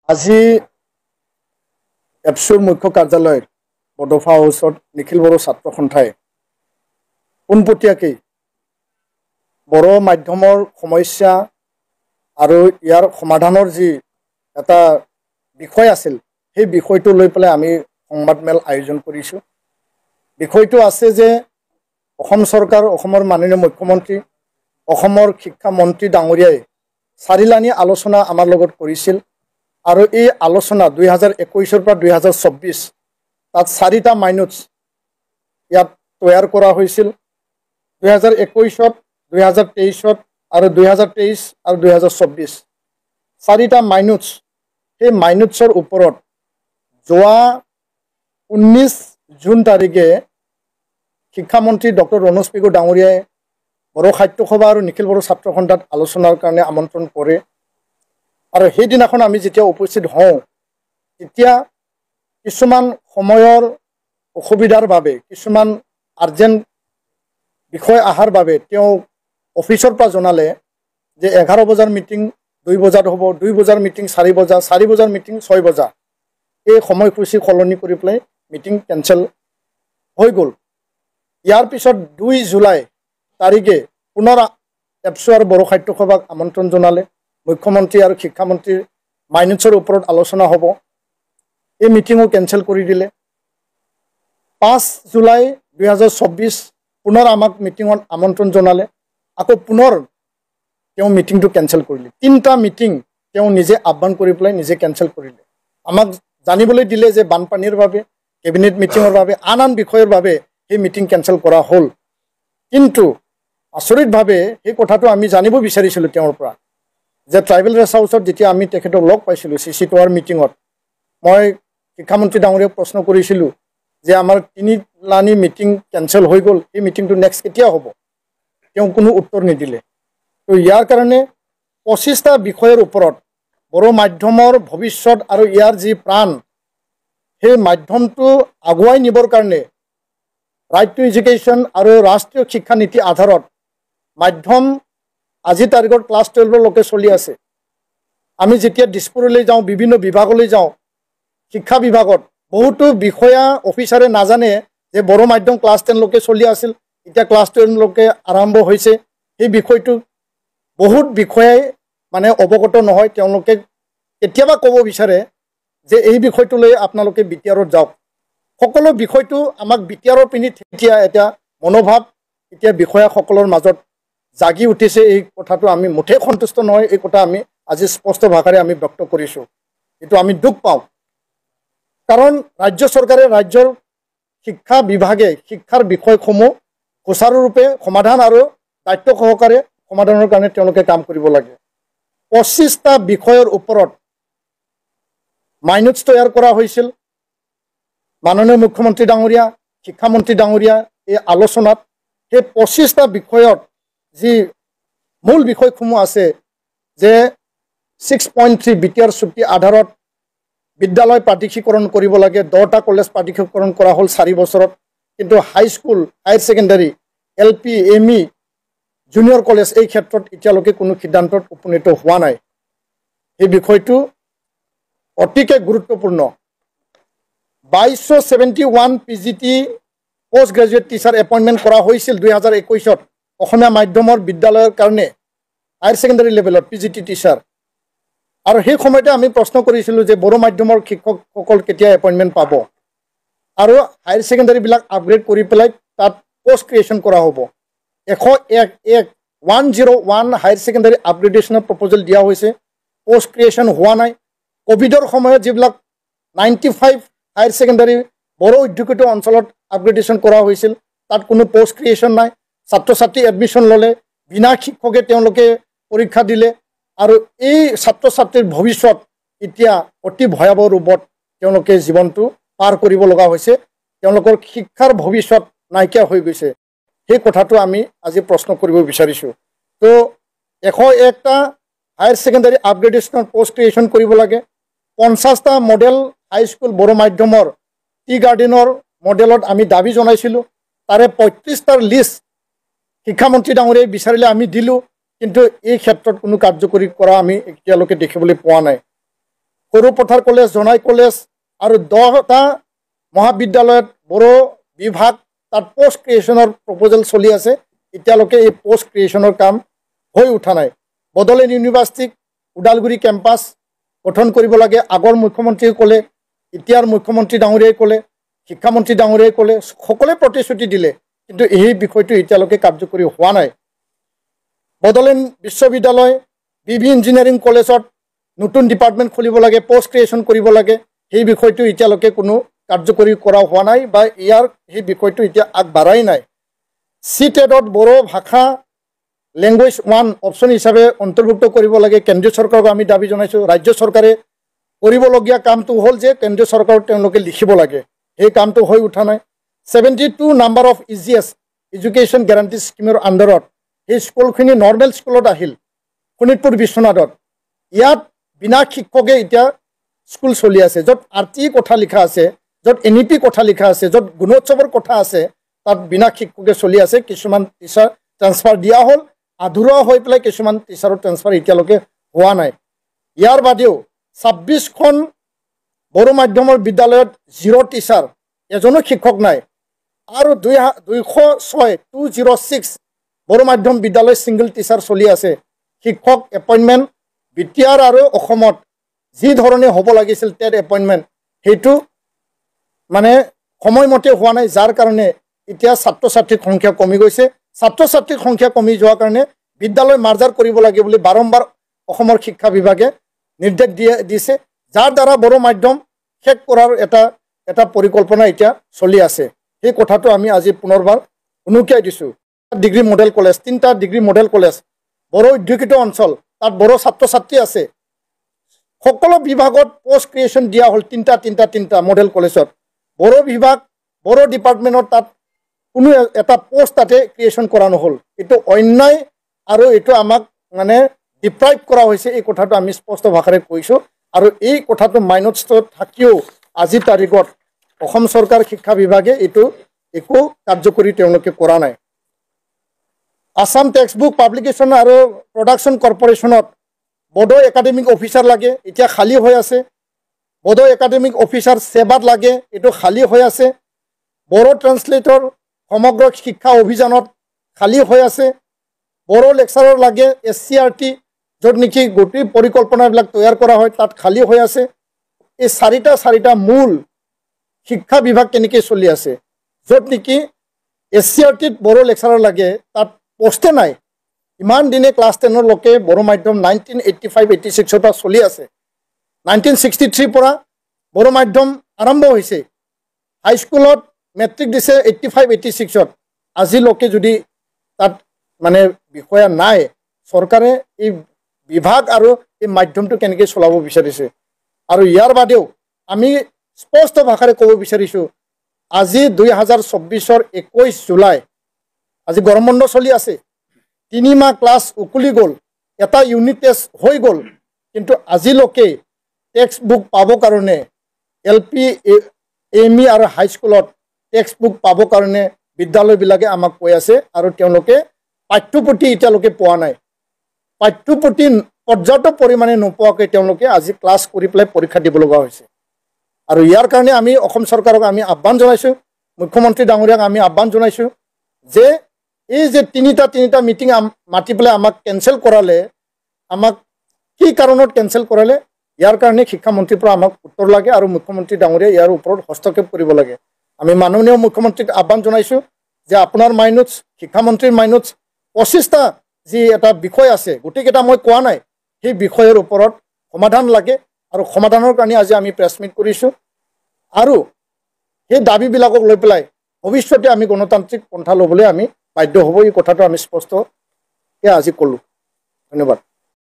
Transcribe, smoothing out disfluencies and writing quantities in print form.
আজি এপছুৰ মুখ্য কাৰ্যালয়ত বডোফা হাউচত নিখিল বড়ো ছাত্ৰ সন্থাই পোনপটীয়াকৈ বড়ো মাধ্যমৰ সমস্যা আৰু ইয়াৰ সমাধানৰ যি এটা বিষয় আছিল সেই বিষয়টো লৈ পেলাই আমি সংবাদমেল আয়োজন কৰিছোঁ। বিষয়টো আছে যে অসম চৰকাৰ, অসমৰ মাননীয় মুখ্যমন্ত্ৰী, অসমৰ শিক্ষামন্ত্ৰী ডাঙৰীয়াই চাৰিলানি আলোচনা আমাৰ লগত কৰিছিল আৰু এই আলোচনা 2021 পৰা 2024 তাত 4টা মাইনুটছ ইয়াত তৈয়াৰ কৰা হৈছিল। 2021, 2023 আৰু 2023 আৰু 2024 4টা মাইনুটছ। সেই মাইনুটছৰ ওপৰত যোৱা 19 জুন তাৰিখে শিক্ষামন্ত্ৰী ডক্টৰ ৰণোজ পেগু ডাঙৰীয়াই বড়ো সাহিত্য সভা আৰু নিখিল বড়ো ছাত্ৰ সন্থাত আলোচনাৰ কাৰণে আমন্ত্ৰণ কৰে আৰু সেইদিনাখন আমি যেতিয়া উপস্থিত হওঁ তেতিয়া কিছুমান সময়ৰ অসুবিধাৰ বাবে, কিছুমান আৰ্জেণ্ট বিষয় অহাৰ বাবে তেওঁ অফিচৰ পৰা জনালে যে 11 বজাৰ মিটিং 2 বজাত হ'ব, 2 বজাৰ মিটিং 4 বজা, 4 বজাৰ মিটিং 6 বজা। এই সময়সূচী সলনি কৰি পেলাই মিটিং কেঞ্চেল হৈ গ'ল। ইয়াৰ পিছত 2 জুলাই তাৰিখে পুনৰ এপছু আৰু বড়ো সাহিত্য সভাক আমন্ত্ৰণ জনালে। মুখ্যমন্ত্ৰী আৰু শিক্ষামন্ত্ৰীৰ মাইনুটছৰ ওপৰত আলোচনা হ'ব। এই মিটিঙো কেঞ্চেল কৰি দিলে। 5 জুলাই 2024 পুনৰ আমাক মিটিঙত আমন্ত্ৰণ জনালে, আকৌ পুনৰ তেওঁ মিটিংটো কেঞ্চেল কৰিলে। 3টা মিটিং তেওঁ নিজে আহ্বান কৰি পেলাই নিজে কেঞ্চেল কৰিলে। আমাক জানিবলৈ দিলে যে বানপানীৰ বাবে, কেবিনেট মিটিঙৰ বাবে, আন বিষয়ৰ বাবে সেই মিটিং কেঞ্চেল কৰা হ'ল। কিন্তু আচৰিতভাৱে সেই কথাটো আমি জানিব বিচাৰিছিলোঁ তেওঁৰ পৰা যে ট্ৰাইবেল ৰেষ্ট হাউচত যেতিয়া আমি তেখেতক লগ পাইছিলোঁ CC2R মিটিঙত, মই শিক্ষামন্ত্ৰী ডাঙৰীয়াক প্ৰশ্ন কৰিছিলোঁ যে আমাৰ 3লানি মিটিং কেঞ্চেল হৈ গ'ল, এই মিটিংটো নেক্সট কেতিয়া হ'ব? তেওঁ কোনো উত্তৰ নিদিলে। তো ইয়াৰ কাৰণে 25টা বিষয়ৰ ওপৰত বড়ো মাধ্যমৰ ভৱিষ্যত আৰু ইয়াৰ যি প্ৰাণ, সেই মাধ্যমটো আগুৱাই নিবৰ কাৰণে ৰাইট টু এডুকেশ্যন আৰু ৰাষ্ট্ৰীয় শিক্ষা নীতি আধাৰত মাধ্যম আজি তাৰিখত ক্লাছ 12লৈকে চলি আছে। আমি যেতিয়া দিছপুৰলৈ যাওঁ, বিভিন্ন বিভাগলৈ যাওঁ, শিক্ষা বিভাগত বহুতো বিষয়া অফিচাৰে নাজানে যে বড়ো মাধ্যম ক্লাছ 10লৈকে চলি আছিল, এতিয়া ক্লাছ 12লৈকে আৰম্ভ হৈছে। সেই বিষয়টো বহুত বিষয়াই মানে অৱগত নহয়। তেওঁলোকে কেতিয়াবা ক'ব বিচাৰে যে এই বিষয়টো লৈ আপোনালোকে বিটিআৰত যাওক। সকলো বিষয়টো আমাক বিটিআৰৰ পিনি তেতিয়া এটা মনোভাৱ এতিয়া বিষয়াসকলৰ মাজত জাগি উঠিছে। এই কথাটো আমি মুঠেই সন্তুষ্ট নহয়। এই কথা আমি আজি স্পষ্ট ভাষাৰে আমি ব্যক্ত কৰিছোঁ। এইটো আমি দুখ পাওঁ, কাৰণ ৰাজ্য চৰকাৰে, ৰাজ্যৰ শিক্ষা বিভাগে শিক্ষাৰ বিষয়সমূহ সুচাৰুৰূপে সমাধান আৰু দায়িত্ব সহকাৰে সমাধানৰ কাৰণে তেওঁলোকে কাম কৰিব লাগে। 25টা বিষয়ৰ ওপৰত মাইনুটছ তৈয়াৰ কৰা হৈছিল। মাননীয় মুখ্যমন্ত্ৰী ডাঙৰীয়া, শিক্ষামন্ত্ৰী ডাঙৰীয়া এই আলোচনাত সেই 25টা বিষয়ত যি মূল বিষয়সমূহ আছে যে 6.3 বিটিআৰ চুক্তি আধাৰত বিদ্যালয় প্ৰাদেশিকৰণ কৰিব লাগে। 10টা কলেজ প্ৰাদেশিকৰণ কৰা হ'ল 4 বছৰত, কিন্তু high school, higher secondary, LP, ME, junior college এই ক্ষেত্ৰত এতিয়ালৈকে কোনো সিদ্ধান্তত উপনীত হোৱা নাই। এই বিষয়টো অতিকে গুৰুত্বপূৰ্ণ। 2271 PGT post graduate teacher appointment কৰা হৈছিল 2021 অসমীয়া মাধ্যমৰ বিদ্যালয়ৰ কাৰণে, হায়াৰ ছেকেণ্ডাৰী লেভেলত PGT টিচাৰ। আৰু সেই সময়তে আমি প্ৰশ্ন কৰিছিলোঁ যে বড়ো মাধ্যমৰ শিক্ষকসকল কেতিয়া এপইণ্টমেণ্ট পাব আৰু হায়াৰ ছেকেণ্ডাৰীবিলাক আপগ্ৰেড কৰি পেলাই তাত পোষ্ট ক্ৰিয়েশ্যন কৰা হ'ব। 101 হায়াৰ ছেকেণ্ডাৰী আপগ্ৰেডেশ্যনৰ প্ৰপ'জেল দিয়া হৈছে, পোষ্ট ক্ৰিয়েশ্যন হোৱা নাই। ক'ভিডৰ সময়ত যিবিলাক 95 হায়াৰ ছেকেণ্ডাৰী বড়ো অধ্যুষিত অঞ্চলত আপগ্ৰেডেশ্যন কৰা হৈছিল, তাত কোনো পোষ্ট ক্ৰিয়েশ্যন নাই। ছাত্ৰ ছাত্ৰী এডমিশ্যন ল'লে, বিনা শিক্ষকে তেওঁলোকে পৰীক্ষা দিলে আৰু এই ছাত্ৰ ছাত্ৰীৰ ভৱিষ্যত এতিয়া অতি ভয়াৱহ ৰূপত তেওঁলোকে জীৱনটো পাৰ কৰিব লগা হৈছে। তেওঁলোকৰ শিক্ষাৰ ভৱিষ্যত নাইকিয়া হৈ গৈছে। সেই কথাটো আমি আজি প্ৰশ্ন কৰিব বিচাৰিছোঁ। তো 101টা হায়াৰ ছেকেণ্ডাৰী আপগ্ৰেডেশ্যনৰ পোষ্ট ক্ৰিয়েশ্যন কৰিব লাগে। 50টা মডেল হাইস্কুল বড়ো মাধ্যমৰ টি গাৰ্ডেনৰ মডেলত আমি দাবী জনাইছিলোঁ। তাৰে 35টাৰ লিষ্ট শিক্ষামন্ত্ৰী ডাঙৰীয়াই বিচাৰিলে আমি দিলোঁ, কিন্তু এই ক্ষেত্ৰত কোনো কাৰ্যকৰী কৰা আমি এতিয়ালৈকে দেখিবলৈ পোৱা নাই। সৰুপথাৰ কলেজ, জনাই কলেজ আৰু 10টা মহাবিদ্যালয়ত বড়ো বিভাগ তাত পোষ্ট ক্ৰিয়েশ্যনৰ প্ৰপ'জেল চলি আছে। এতিয়ালৈকে এই পোষ্ট ক্ৰিয়েশ্যনৰ কাম হৈ উঠা নাই। বড়োলেণ্ড ইউনিভাৰ্চিটিক ওদালগুৰি কেম্পাছ গঠন কৰিব লাগে। আগৰ মুখ্যমন্ত্ৰীয়ে ক'লে, এতিয়াৰ মুখ্যমন্ত্ৰী ডাঙৰীয়াই ক'লে, শিক্ষামন্ত্ৰী ডাঙৰীয়াই ক'লে, সকলোৱে প্ৰতিশ্ৰুতি দিলে, কিন্তু এই বিষয়টো এতিয়ালৈকে কাৰ্যকৰী হোৱা নাই। বড়োলেণ্ড বিশ্ববিদ্যালয়, BB ইঞ্জিনিয়াৰিং কলেজত নতুন ডিপাৰ্টমেণ্ট খুলিব লাগে, পোষ্ট ক্ৰিয়েশ্যন কৰিব লাগে, সেই বিষয়টো এতিয়ালৈকে কোনো কাৰ্যকৰী কৰা হোৱা নাই বা ইয়াৰ সেই বিষয়টো এতিয়া আগবাঢ়াই নাই। CTET-ত বড়ো ভাষা লেংগুৱেজ 1 অপশ্যন হিচাপে অন্তৰ্ভুক্ত কৰিব লাগে। কেন্দ্ৰীয় চৰকাৰক আমি দাবী জনাইছোঁ। ৰাজ্য চৰকাৰে কৰিবলগীয়া কামটো হ'ল যে কেন্দ্ৰীয় চৰকাৰক তেওঁলোকে লিখিব লাগে, সেই কামটো হৈ উঠা নাই। 72 number of EGS education guarantee স্কিমৰ আণ্ডাৰত সেই স্কুলখিনি নৰ্মেল স্কুলত আহিল শোণিতপুৰ বিশ্বনাথত। ইয়াত বিনা শিক্ষকে এতিয়া স্কুল চলি আছে, য'ত RT কথা লিখা আছে, য'ত NEP কথা লিখা আছে, য'ত গুণোৎসৱৰ কথা আছে, তাত বিনা শিক্ষকে চলি আছে। কিছুমান টিচাৰ ট্ৰান্সফাৰ দিয়া হ'ল, আধৰুৱা হৈ পেলাই কিছুমান টিচাৰৰ ট্ৰান্সফাৰ এতিয়ালৈকে হোৱা নাই। ইয়াৰ বাদেও 26খন বড়ো মাধ্যমৰ বিদ্যালয়ত 0 টিচাৰ, এজনো শিক্ষক নাই। আৰু 206 বড়ো মাধ্যম বিদ্যালয় ছিংগল টিচাৰ চলি আছে। শিক্ষক এপইণ্টমেণ্ট BTR আৰু অসমত যি ধৰণে হ'ব লাগিছিল টেট এপইণ্টমেণ্ট, সেইটো মানে সময়মতে হোৱা নাই, যাৰ কাৰণে এতিয়া ছাত্ৰ ছাত্ৰীৰ সংখ্যা কমি গৈছে। ছাত্ৰ ছাত্ৰীৰ সংখ্যা কমি যোৱাৰ কাৰণে বিদ্যালয় মাৰ্জাৰ কৰিব লাগে বুলি বাৰম্বাৰ অসমৰ শিক্ষা বিভাগে নিৰ্দেশ দিছে, যাৰ দ্বাৰা বড়ো মাধ্যম শেষ কৰাৰ এটা পৰিকল্পনা এতিয়া চলি আছে। সেই কথাটো আমি আজি পুনৰবাৰ উনুকিয়াই দিছোঁ। ডিগ্ৰী মডেল কলেজ, 3টা ডিগ্ৰী মডেল কলেজ, বড়ো অধ্যুষিত অঞ্চল, তাত বড়ো ছাত্ৰ ছাত্ৰী আছে। সকলো বিভাগত পোষ্ট ক্ৰিয়েশ্যন দিয়া হ'ল, 3টা মডেল কলেজত। বড়ো বিভাগ, বড়ো ডিপাৰ্টমেণ্টত তাত কোনো এটা পোষ্ট তাতে ক্ৰিয়েশ্যন কৰা নহ'ল। এইটো অন্যায় আৰু এইটো আমাক মানে ডিপ্ৰাইভ কৰা হৈছে, এই কথাটো আমি স্পষ্ট ভাষাৰে কৈছোঁ। আৰু এই কথাটো মাইনত থাকিও আজিৰ তাৰিখত অসম চৰকাৰ শিক্ষা বিভাগে এইটো একো কাৰ্যকৰী তেওঁলোকে কৰা নাই। আছাম টেক্সট বুক পাব্লিকেশ্যন আৰু প্ৰডাকশ্যন কৰ্পৰেশ্যনত বড়ো একাডেমিক অফিচাৰ লাগে, এতিয়া খালী হৈ আছে। বড়ো একাডেমিক অফিচাৰ সেৱাত লাগে, এইটো খালী হৈ আছে। বড়ো ট্ৰান্সলেটৰ সমগ্ৰ শিক্ষা অভিযানত খালী হৈ আছে। বড়ো লেকচাৰৰ লাগে SCRT, য'ত নেকি গোটেই পৰিকল্পনাবিলাক তৈয়াৰ কৰা হয়, তাত খালী হৈ আছে। এই চাৰিটা মূল শিক্ষা বিভাগ কেনেকৈ চলি আছে, য'ত নেকি SCRT-ত বড়ো লেকচাৰৰ লাগে, তাত পোষ্টে নাই। ইমান দিনে ক্লাছ 10লৈকে বড়ো মাধ্যম 1985-86ৰ পৰা চলি আছে। 1963 পৰা বড়ো মাধ্যম আৰম্ভ হৈছে। হাইস্কুলত মেট্ৰিক দিছে 85-86ত। আজিলৈকে যদি তাত মানে বিষয়া নাই, চৰকাৰে এই বিভাগ আৰু এই মাধ্যমটো কেনেকৈ চলাব বিচাৰিছে। আৰু ইয়াৰ বাদেও আমি স্পষ্ট ভাষাৰে ক'ব বিচাৰিছোঁ, আজি 2024-ৰ 21 জুলাই, আজি গৰম বন্ধ চলি আছে, 3 মাহ ক্লাছ উকলি গ'ল, এটা ইউনিট টেষ্ট হৈ গ'ল, কিন্তু আজিলৈকে টেক্সট বুক পাবৰ কাৰণে LP, ME আৰু হাইস্কুলত টেক্সট বুক পাবৰ কাৰণে বিদ্যালয়বিলাকে আমাক কৈ আছে, আৰু তেওঁলোকে পাঠ্যপুথি এতিয়ালৈকে পোৱা নাই। পাঠ্যপুথি পৰ্যাপ্ত পৰিমাণে নোপোৱাকৈ তেওঁলোকে আজি ক্লাছ কৰি পেলাই পৰীক্ষা দিব লগা হৈছে। আৰু ইয়াৰ কাৰণে আমি অসম চৰকাৰক আমি আহ্বান জনাইছোঁ, মুখ্যমন্ত্ৰী ডাঙৰীয়াক আমি আহ্বান জনাইছোঁ যে এই যে তিনিটা মিটিং মাতি পেলাই আমাক কেঞ্চেল কৰালে, আমাক কি কাৰণত কেঞ্চেল কৰালে, ইয়াৰ কাৰণে শিক্ষামন্ত্ৰীৰ পৰা আমাক উত্তৰ লাগে আৰু মুখ্যমন্ত্ৰী ডাঙৰীয়াই ইয়াৰ ওপৰত হস্তক্ষেপ কৰিব লাগে। আমি মাননীয় মুখ্যমন্ত্ৰীক আহ্বান জনাইছোঁ যে আপোনাৰ মাইনোটছ, শিক্ষামন্ত্ৰীৰ মাইনোটছ 25টা যি এটা বিষয় আছে, গোটেইকেইটা মই কোৱা নাই, সেই বিষয়ৰ ওপৰত সমাধান লাগে। আৰু সমাধানৰ কাৰণে আজি আমি প্ৰেছ মিট কৰিছোঁ, আৰু সেই দাবীবিলাকক লৈ পেলাই ভৱিষ্যতে আমি গণতান্ত্ৰিক পন্থা ল'বলৈ আমি বাধ্য হ'ব। এই কথাটো আমি স্পষ্টকৈ আজি ক'লোঁ। ধন্যবাদ।